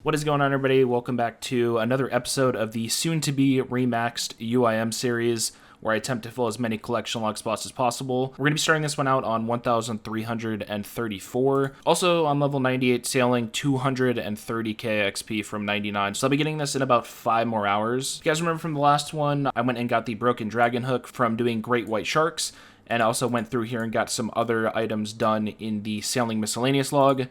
What is going on, everybody? Welcome back to another episode of the soon-to-be remaxed UIM series, where I attempt to fill as many collection log spots as possible. We're going to be starting this one out on 1,334. Also, on level 98, sailing 230k XP from 99. So I'll be getting this in about 5 more hours. If you guys remember from the last one, I went and got the Broken Dragon Hook from doing Great White Sharks, and I also went through here and got some other items done in the Sailing Miscellaneous log.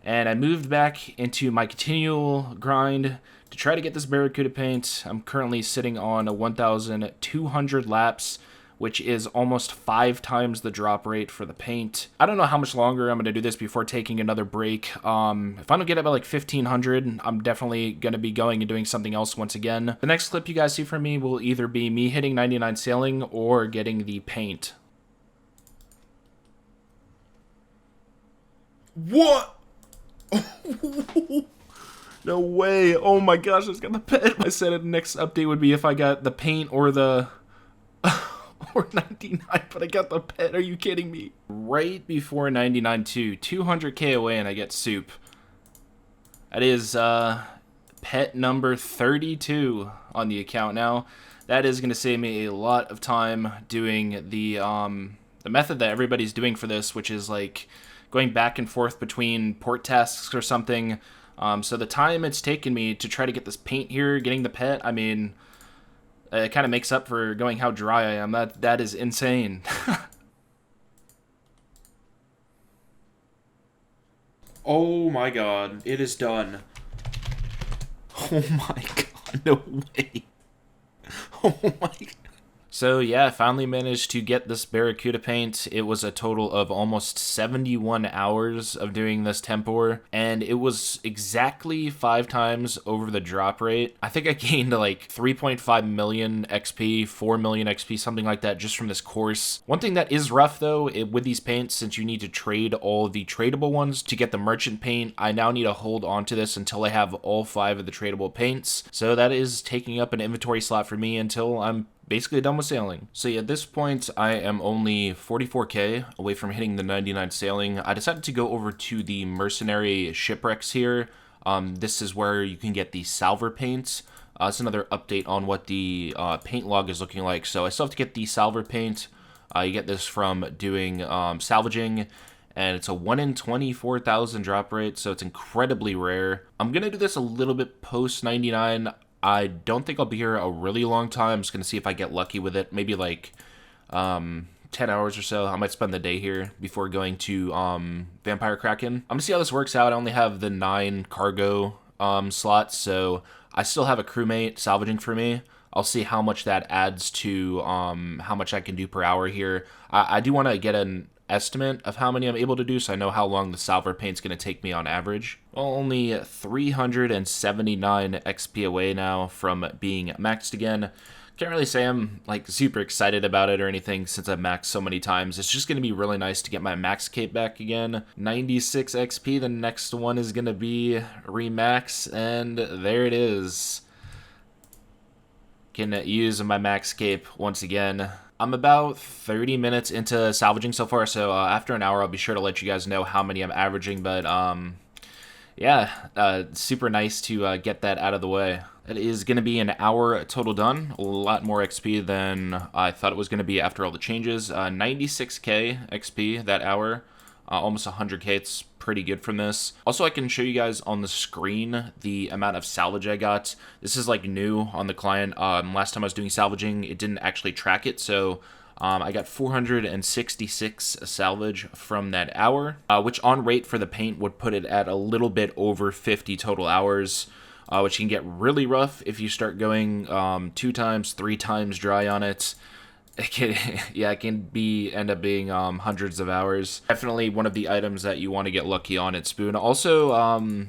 And I moved back into my continual grind to try to get this barracuda paint. I'm currently sitting on 1,200 laps, which is almost 5 times the drop rate for the paint. I don't know how much longer I'm going to do this before taking another break. If I don't get up by like 1,500, I'm definitely going to be going and doing something else once again. The next clip you guys see from me will either be me hitting 99 sailing or getting the paint. What? No way. Oh my gosh, I just got the pet. I said the next update would be if I got the paint or the or 99, but I got the pet. Are you kidding me? Right before 99 too. 200k away and I get soup. That is pet number 32 on the account now. That is going to save me a lot of time doing the method that everybody's doing for this, which is like going back and forth between port tasks or something. So the time it's taken me to try to get this paint here, getting the pet, I mean, it kind of makes up for going how dry I am. That is insane. Oh my god, it is done. Oh my god, no way. Oh my god. So yeah, I finally managed to get this barracuda paint. It was a total of almost 71 hours of doing this tempor, and it was exactly 5 times over the drop rate. I think I gained like 3.5 million XP, 4 million XP, something like that, just from this course. One thing that is rough though, with these paints, since you need to trade all the tradable ones to get the merchant paint, I now need to hold on to this until I have all 5 of the tradable paints. So that is taking up an inventory slot for me until I'm basically done with sailing. So yeah, at this point, I am only 44k away from hitting the 99 sailing. I decided to go over to the mercenary shipwrecks here. This is where you can get the salver paint. It's another update on what the paint log is looking like. So I still have to get the salver paint. You get this from doing salvaging, and it's a 1 in 24,000 drop rate, so it's incredibly rare. I'm gonna do this a little bit post 99. I don't think I'll be here a really long time. I'm just going to see if I get lucky with it. Maybe like 10 hours or so. I might spend the day here before going to Vampyre Kraken. I'm going to see how this works out. I only have the 9 cargo slots, so I still have a crewmate salvaging for me. I'll see how much that adds to how much I can do per hour here. I do want to get an estimate of how many I'm able to do, so I know how long the salver paint's going to take me on average. Well, only 379 XP away now from being maxed again. Can't really say I'm like super excited about it or anything since I've maxed so many times. It's just going to be really nice to get my max cape back again. 96 XP, the next one is going to be remax, and there it is. Can use my max cape once again. I'm about 30 minutes into salvaging so far, so after an hour I'll be sure to let you guys know how many I'm averaging, but yeah, super nice to get that out of the way. It is going to be an hour total done, a lot more XP than I thought it was going to be after all the changes. 96k XP that hour, almost 100k, it's pretty good from this. Also, I can show you guys on the screen the amount of salvage I got. This is like new on the client. Last time I was doing salvaging, it didn't actually track it, so I got 466 salvage from that hour, which on rate for the paint would put it at a little bit over 50 total hours, which can get really rough if you start going 2 times, 3 times dry on it. It can end up being hundreds of hours. Definitely one of the items that you want to get lucky on at Spoon. Also,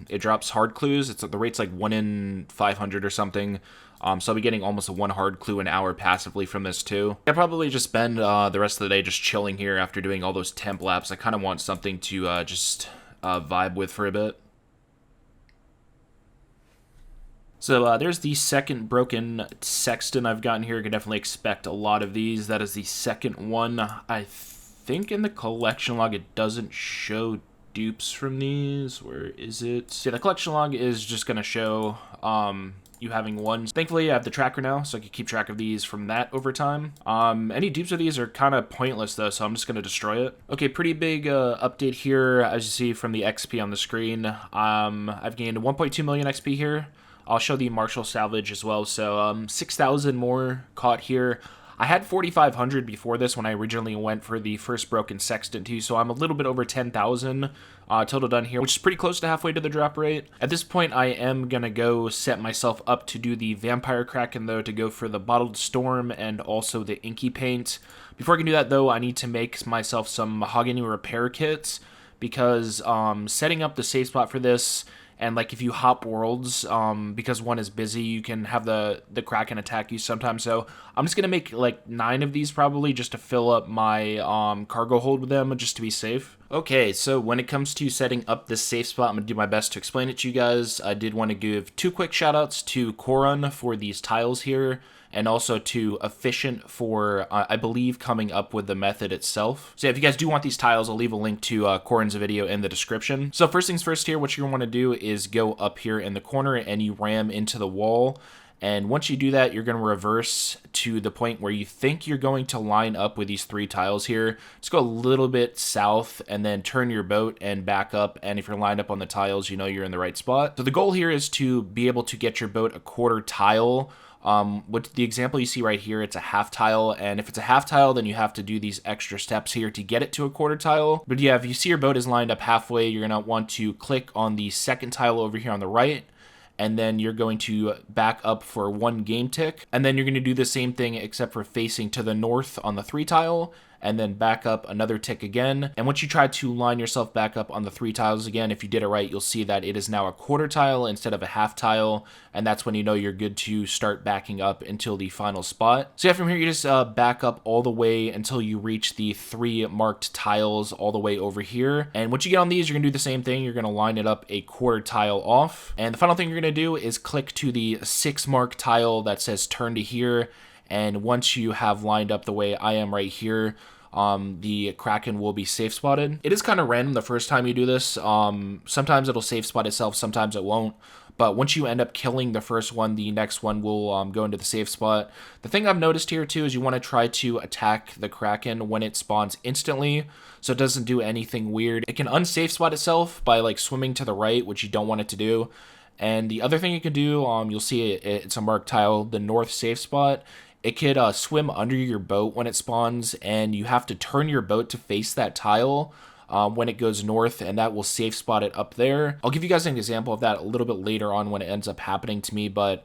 it drops hard clues. The rate's like 1 in 500 or something. So I'll be getting almost a 1 hard clue an hour passively from this too. I'll probably just spend the rest of the day just chilling here after doing all those temp laps. I kind of want something to just vibe with for a bit. So there's the second broken sexton I've gotten here. You can definitely expect a lot of these. That is the second one. I think in the collection log it doesn't show dupes from these. Where is it? So the collection log is just going to show you having one. Thankfully, I have the tracker now, so I can keep track of these from that over time. Any dupes of these are kind of pointless, though, so I'm just going to destroy it. Okay, pretty big update here, as you see from the XP on the screen. I've gained 1.2 million XP here. I'll show the Martial Salvage as well, so 6,000 more caught here. I had 4,500 before this when I originally went for the first Broken Sextant too, so I'm a little bit over 10,000 total done here, which is pretty close to halfway to the drop rate. At this point, I am going to go set myself up to do the Vampyre Kraken, though, to go for the Bottled Storm and also the Inky Paint. Before I can do that, though, I need to make myself some Mahogany Repair Kits, because setting up the safe spot for this, and like if you hop worlds, because one is busy, you can have the Kraken attack you sometimes. So I'm just gonna make like 9 of these probably, just to fill up my cargo hold with them, just to be safe. Okay, so when it comes to setting up this safe spot, I'm gonna do my best to explain it to you guys. I did want to give 2 quick shoutouts to Korun for these tiles here, and also to Efficient for, I believe, coming up with the method itself. So yeah, if you guys do want these tiles, I'll leave a link to Corin's video in the description. So first things first here, what you're going to want to do is go up here in the corner and you ram into the wall. And once you do that, you're going to reverse to the point where you think you're going to line up with these 3 tiles here. Just go a little bit south and then turn your boat and back up. And if you're lined up on the tiles, you know you're in the right spot. So the goal here is to be able to get your boat a quarter tile. What the example you see right here, it's a half tile, and if it's a half tile, then you have to do these extra steps here to get it to a quarter tile. But yeah, if you see your boat is lined up halfway, you're going to want to click on the second tile over here on the right, and then you're going to back up for 1 game tick, and then you're going to do the same thing except for facing to the north on the 3 tile, and then back up another tick again. And once you try to line yourself back up on the 3 tiles again, if you did it right, you'll see that it is now a quarter tile instead of a half tile, and that's when you know you're good to start backing up until the final spot. So yeah, from here you just back up all the way until you reach the 3 marked tiles all the way over here. And once you get on these, you're gonna do the same thing. You're gonna line it up a quarter tile off, and the final thing you're gonna do is click to the 6 mark tile that says turn to here. And once you have lined up the way I am right here, the Kraken will be safe spotted. It is kind of random the first time you do this. Sometimes it'll safe spot itself, sometimes it won't. But once you end up killing the first one, the next one will go into the safe spot. The thing I've noticed here too is you want to try to attack the Kraken when it spawns instantly, so it doesn't do anything weird. It can unsafe spot itself by like swimming to the right, which you don't want it to do. And the other thing you can do, you'll see it's a marked tile, the north safe spot. It could swim under your boat when it spawns, and you have to turn your boat to face that tile when it goes north, and that will safe spot it up there. I'll give you guys an example of that a little bit later on when it ends up happening to me, but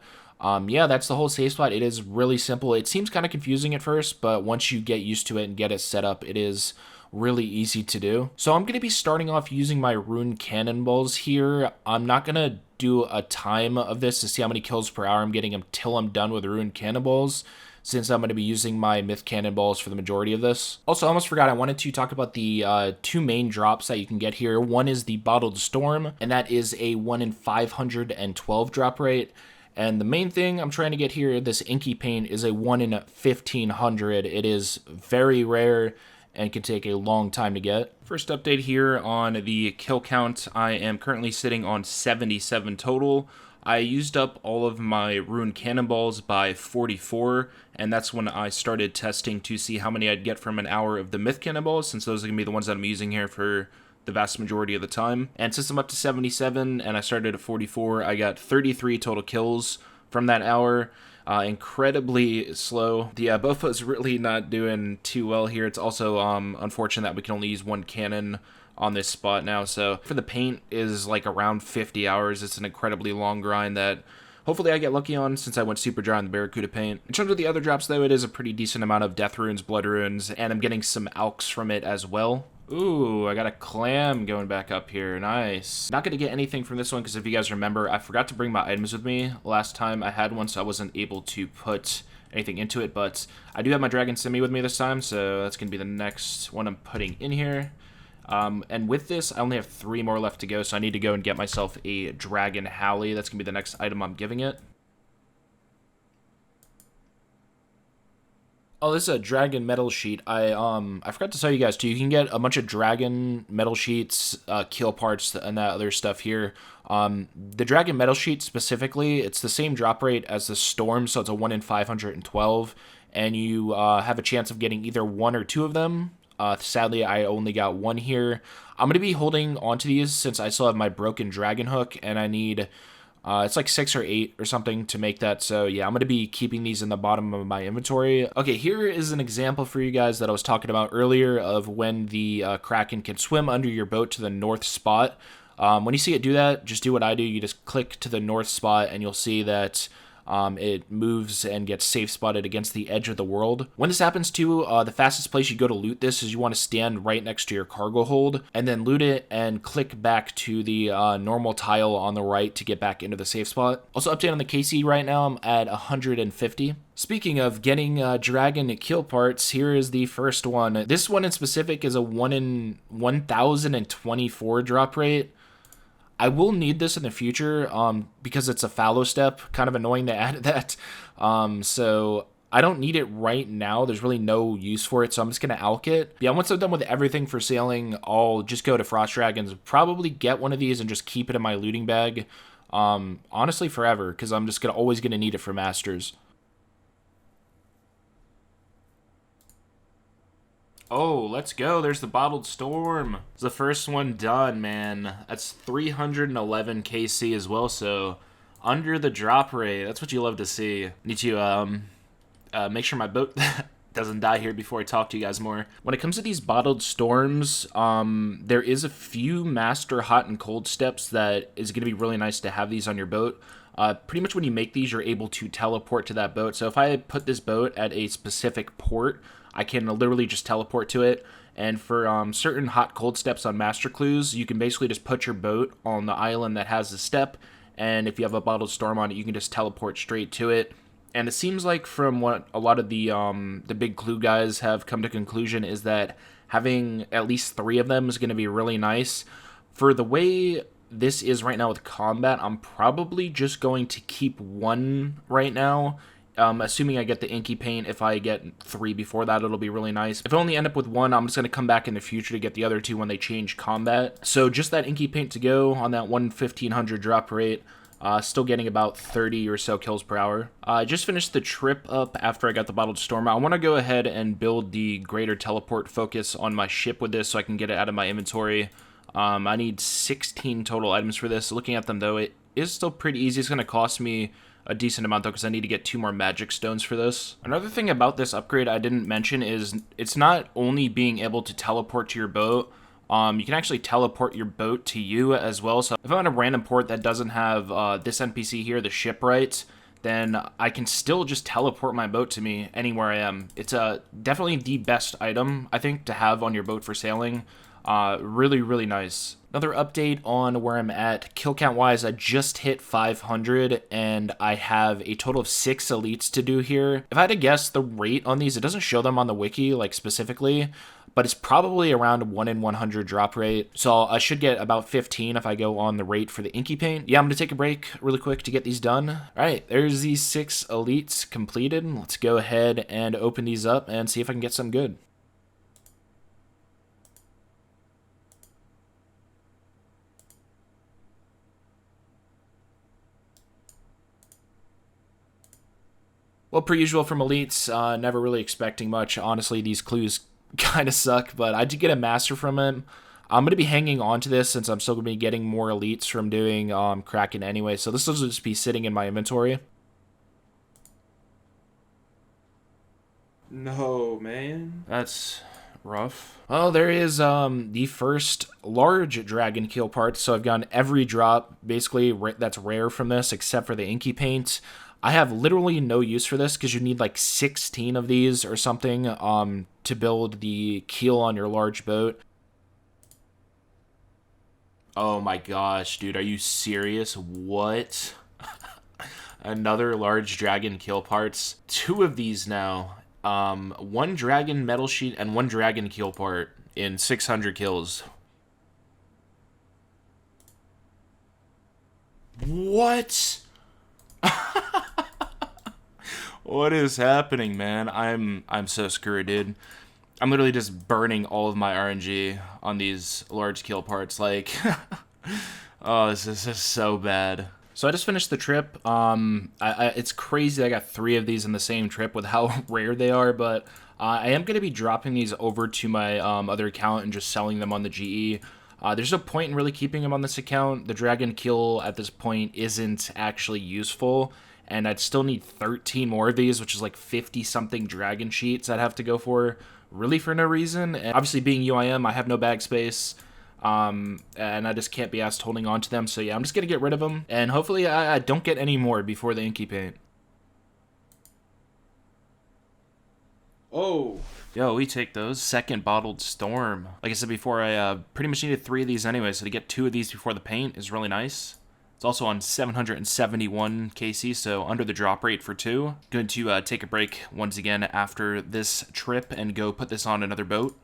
yeah, that's the whole safe spot. It is really simple. It seems kind of confusing at first, but once you get used to it and get it set up, it is really easy to do. So I'm going to be starting off using my rune cannonballs here. I'm not going to do a time of this to see how many kills per hour I'm getting until I'm done with rune cannonballs, since I'm going to be using my myth cannonballs for the majority of this. Also, I almost forgot, I wanted to talk about the 2 main drops that you can get here. One is the Bottled Storm, and that is a 1 in 512 drop rate. And the main thing I'm trying to get here, this Inky Paint, is a 1 in 1500. It is very rare and can take a long time to get. First update here on the kill count. I am currently sitting on 77 total. I used up all of my rune cannonballs by 44, and that's when I started testing to see how many I'd get from an hour of the myth cannonballs, since those are going to be the ones that I'm using here for the vast majority of the time. And since I'm up to 77 and I started at 44, I got 33 total kills from that hour. Incredibly slow. The Bofa's really not doing too well here. It's also unfortunate that we can only use 1 cannon on this spot now. So for the paint is like around 50 hours. It's an incredibly long grind that hopefully I get lucky on, since I went super dry on the barracuda paint. In terms of the other drops though, it is a pretty decent amount of death runes, blood runes, and I'm getting some alks from it as well. Ooh, I got a clam going back up here. Nice. Not going to get anything from this one because if you guys remember, I forgot to bring my items with me last time I had one, so I wasn't able to put anything into it. But I do have my Dragon Simi with me this time, so that's going to be the next one I'm putting in here. And with this, I only have 3 more left to go, so I need to go and get myself a Dragon Halley. That's going to be the next item I'm giving it. Oh, this is a dragon metal sheet. I forgot to tell you guys too. You can get a bunch of dragon metal sheets, kill parts, and that other stuff here. The dragon metal sheet specifically, it's the same drop rate as the storm, so it's a 1 in 512, and you have a chance of getting either one or two of them. Sadly, I only got one here. I'm gonna be holding onto these since I still have my broken dragon hook, and I need. It's like 6 or 8 or something to make that. So yeah, I'm going to be keeping these in the bottom of my inventory. Okay, here is an example for you guys that I was talking about earlier of when the Kraken can swim under your boat to the north spot. When you see it do that, just do what I do. You just click to the north spot and you'll see that it moves and gets safe spotted against the edge of the world. When this happens too, the fastest place you go to loot this is you want to stand right next to your cargo hold and then loot it and click back to the normal tile on the right to get back into the safe spot. Also, update on the KC right now, I'm at 150. Speaking of getting dragon kill parts, here is the first one. This one in specific is a 1 in 1024 drop rate. I will need this in the future because it's a fallow step. Kind of annoying to add that. So I don't need it right now. There's really no use for it, so I'm just going to alch it. Yeah, once I'm done with everything for sailing, I'll just go to Frost Dragons, probably get one of these and just keep it in my looting bag. Honestly, forever, because I'm just always going to need it for Masters. Oh, let's go. There's the Bottled Storm. It's the first one done, man. That's 311 KC as well, so under the drop rate. That's what you love to see. Need to make sure my boat doesn't die here before I talk to you guys more. When it comes to these Bottled Storms, there is a few master hot and cold steps that is going to be really nice to have these on your boat. Pretty much when you make these, you're able to teleport to that boat. So if I put this boat at a specific port, I can literally just teleport to it. And for certain hot cold steps on master clues, you can basically just put your boat on the island that has the step, and if you have a Bottled Storm on it, you can just teleport straight to it. And it seems like from what a lot of the big clue guys have come to conclusion is that having at least 3 of them is going to be really nice. For the way this is right now with combat, I'm probably just going to keep 1 right now. Assuming I get the inky paint. If I get 3 before that, it'll be really nice. If I only end up with 1, I'm just going to come back in the future to get the other 2 when they change combat. So just that inky paint to go on that 1500 drop rate. Still getting about 30 or so kills per hour. I just finished the trip up after I got the Bottled Storm. I want to go ahead and build the greater teleport focus on my ship with this so I can get it out of my inventory. I need 16 total items for this. Looking at them though, it is still pretty easy. It's going to cost me a decent amount though because I need to get 2 more magic stones for this. Another thing about this upgrade I didn't mention is it's not only being able to teleport to your boat, you can actually teleport your boat to you as well. So if I'm in a random port that doesn't have this NPC here, the shipwright, then I can still just teleport my boat to me anywhere I am. It's definitely the best item, I think, to have on your boat for sailing. Really, really nice. Another update on where I'm at. Kill count wise, I just hit 500 and I have a total of 6 elites to do here. If I had to guess the rate on these, it doesn't show them on the wiki like specifically, but it's probably around 1 in 100 drop rate. So I should get about 15 if I go on the rate for the inky paint. Yeah, I'm gonna take a break really quick to get these done. All right, there's these 6 elites completed. Let's go ahead and open these up and see if I can get some good. Well, per usual from elites, never really expecting much. Honestly, these clues kind of suck, but I did get a master from him. I'm going to be hanging on to this since I'm still going to be getting more elites from doing Kraken anyway, so this will just be sitting in my inventory. No, man. That's rough. Well, there is the first large dragon kill part, so I've gotten every drop, basically, that's rare from this, except for the inky paint. I have literally no use for this because you need like 16 of these or something to build the keel on your large boat. Oh my gosh, dude, are you serious? What? Another large dragon kill parts. 2 of these now. 1 dragon metal sheet and 1 dragon kill part in 600 kills. What? What is happening, man? I'm so screwed, dude. I'm literally just burning all of my RNG on these large kill parts. Like, oh, this is just so bad. So I just finished the trip. It's crazy I got 3 of these in the same trip with how rare they are, but I am going to be dropping these over to my other account and just selling them on the GE. There's no point in really keeping them on this account. The dragon kill at this point isn't actually useful, and I'd still need 13 more of these, which is like 50-something dragon sheets I'd have to go for, really for no reason. And obviously, being UIM, I have no bag space. And I just can't be asked holding on to them. So yeah, I'm just going to get rid of them. And hopefully I don't get any more before the inky paint. Oh. Yo, we take those. Second bottled storm. Like I said before, I pretty much needed 3 of these anyway. So to get 2 of these before the paint is really nice. It's also on 771 KC, so under the drop rate for 2. Going to take a break once again after this trip and go put this on another boat.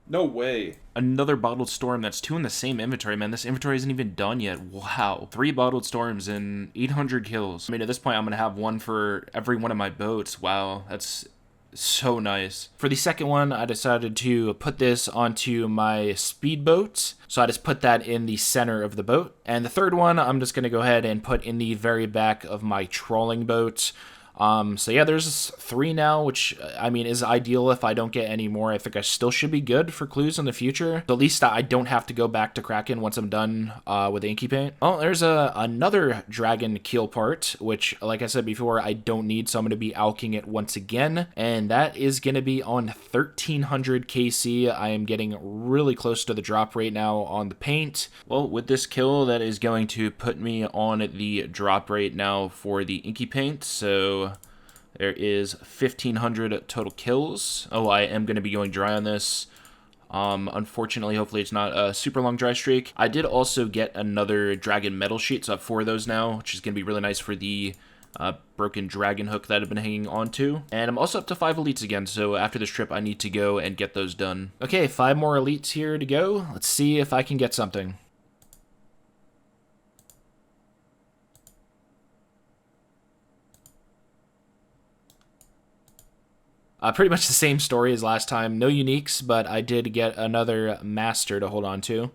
No way. Another bottled storm. That's 2 in the same inventory, man. This inventory isn't even done yet. Wow. 3 bottled storms and 800 kills. I mean, at this point, I'm going to have 1 for every one of my boats. Wow. That's so nice. For the second one, I decided to put this onto my speedboat. So I just put that in the center of the boat. And the third one, I'm just going to go ahead and put in the very back of my trawling boat. So yeah, there's 3 now, which, I mean, is ideal. If I don't get any more, I think I still should be good for clues in the future. So at least I don't have to go back to Kraken once I'm done with the inky paint. Oh, there's another dragon keel part, which, like I said before, I don't need, so I'm going to be alking it once again. And that is going to be on 1300 KC. I am getting really close to the drop rate now on the paint. Well, with this kill, that is going to put me on the drop rate now for the inky paint. So there is 1,500 total kills. Oh, I am going to be going dry on this. Unfortunately, hopefully it's not a super long dry streak. I did also get another dragon metal sheet, so I have 4 of those now, which is going to be really nice for the broken dragon hook that I've been hanging on to. And I'm also up to 5 elites again, so after this trip, I need to go and get those done. Okay, 5 more elites here to go. Let's see if I can get something. Pretty much the same story as last time. No uniques, but I did get another master to hold on to.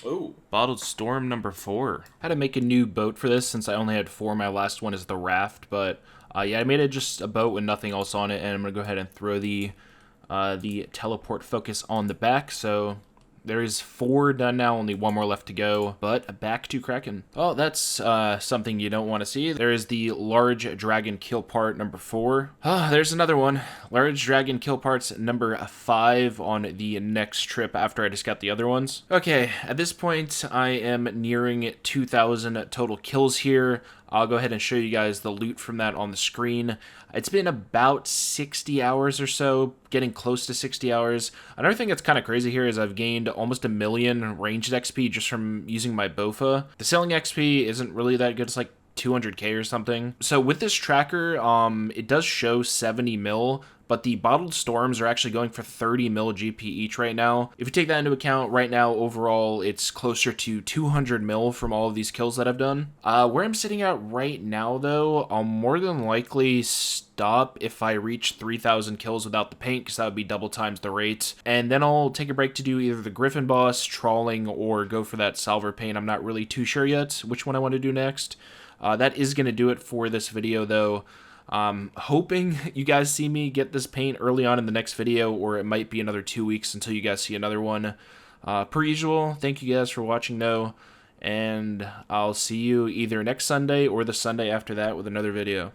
Oh, bottled storm number 4. Had to make a new boat for this since I only had 4. My last one is the raft, but yeah, I made it just a boat with nothing else on it, and I'm gonna go ahead and throw the teleport focus on the back. So there is 4 done now, only 1 more left to go, but back to Kraken. Oh, that's something you don't want to see. There is the large dragon kill part number 4. Ah, there's another one. Large dragon kill parts number 5 on the next trip after I just got the other ones. Okay, at this point, I am nearing 2,000 total kills here. I'll go ahead and show you guys the loot from that on the screen. It's been about 60 hours or so, getting close to 60 hours. Another thing that's kind of crazy here is I've gained almost 1 million ranged XP just from using my BOFA. The selling XP isn't really that good. It's like 200k or something. So with this tracker, it does show 70 mil, but the bottled storms are actually going for 30 mil GP each right now. If you take that into account, right now, overall, it's closer to 200 mil from all of these kills that I've done. Where I'm sitting at right now, though, I'll more than likely stop if I reach 3,000 kills without the paint, because that would be double times the rate. And then I'll take a break to do either the Griffin boss, trawling, or go for that salver paint. I'm not really too sure yet which one I want to do next. That is going to do it for this video, though. Hoping you guys see me get this paint early on in the next video, or it might be another 2 weeks until you guys see another one. Per usual, thank you guys for watching, though, and I'll see you either next Sunday or the Sunday after that with another video.